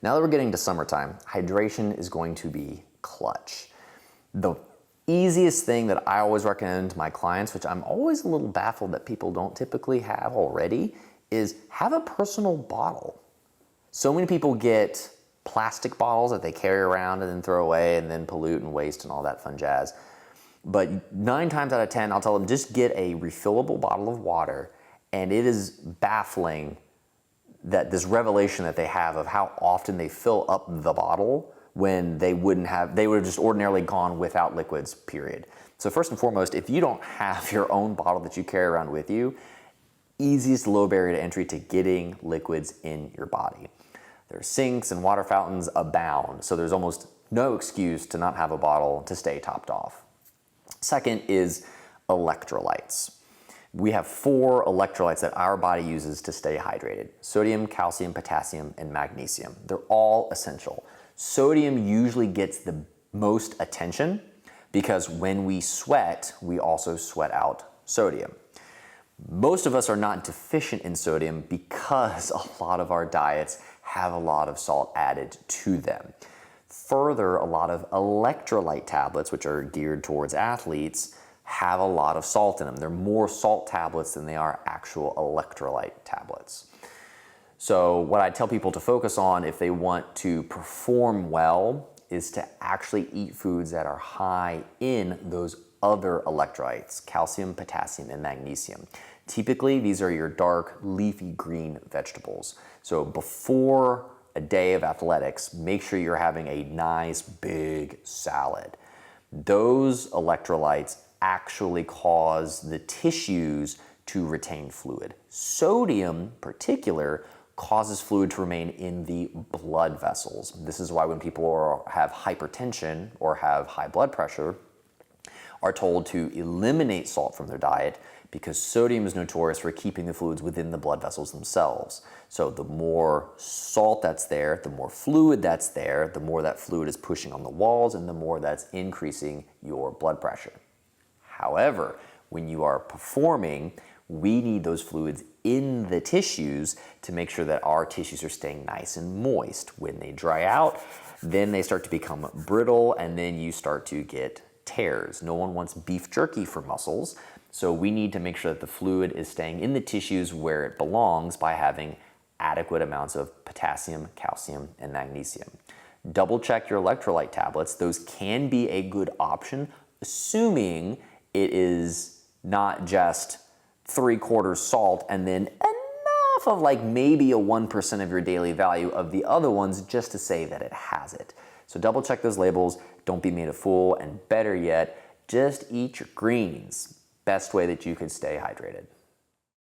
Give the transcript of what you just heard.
Now that we're getting to summertime, hydration is going to be clutch. The easiest thing that I always recommend to my clients, which I'm always a little baffled that people don't typically have already, is have a personal bottle. So many people get plastic bottles that they carry around and then throw away and then pollute and waste and all that fun jazz. But 9 times out of 10, I'll tell them just get a refillable bottle of water, and it is baffling that this revelation that they have of how often they fill up the bottle when they would have just ordinarily gone without liquids, period. So first and foremost, if you don't have your own bottle that you carry around with you, easiest low barrier to entry to getting liquids in your body. Their sinks and water fountains abound, so there's almost no excuse to not have a bottle to stay topped off. Second is electrolytes. We have 4 electrolytes that our body uses to stay hydrated: sodium, calcium, potassium, and magnesium. They're all essential. Sodium usually gets the most attention because when we sweat, we also sweat out sodium. Most of us are not deficient in sodium because a lot of our diets have a lot of salt added to them. Further, a lot of electrolyte tablets, which are geared towards athletes, have a lot of salt in them. They're more salt tablets than they are actual electrolyte tablets. So what I tell people to focus on if they want to perform well is to actually eat foods that are high in those other electrolytes: calcium, potassium, and magnesium. Typically, these are your dark, leafy green vegetables. So before a day of athletics, make sure you're having a nice big salad. Those electrolytes actually cause the tissues to retain fluid. Sodium, in particular, causes fluid to remain in the blood vessels. This is why when people have hypertension or have high blood pressure, are told to eliminate salt from their diet, because sodium is notorious for keeping the fluids within the blood vessels themselves. So the more salt that's there, the more fluid that's there, the more that fluid is pushing on the walls, and the more that's increasing your blood pressure. However, when you are performing, we need those fluids in the tissues to make sure that our tissues are staying nice and moist. When they dry out, then they start to become brittle, and then you start to get tears. No one wants beef jerky for muscles, so we need to make sure that the fluid is staying in the tissues where it belongs by having adequate amounts of potassium, calcium, and magnesium. Double check your electrolyte tablets. Those can be a good option, assuming it is not just 3/4 salt and then enough of like maybe a 1% of your daily value of the other ones just to say that it has it. So double check those labels. Don't be made a fool, and better yet, just eat your greens. Best way that you can stay hydrated.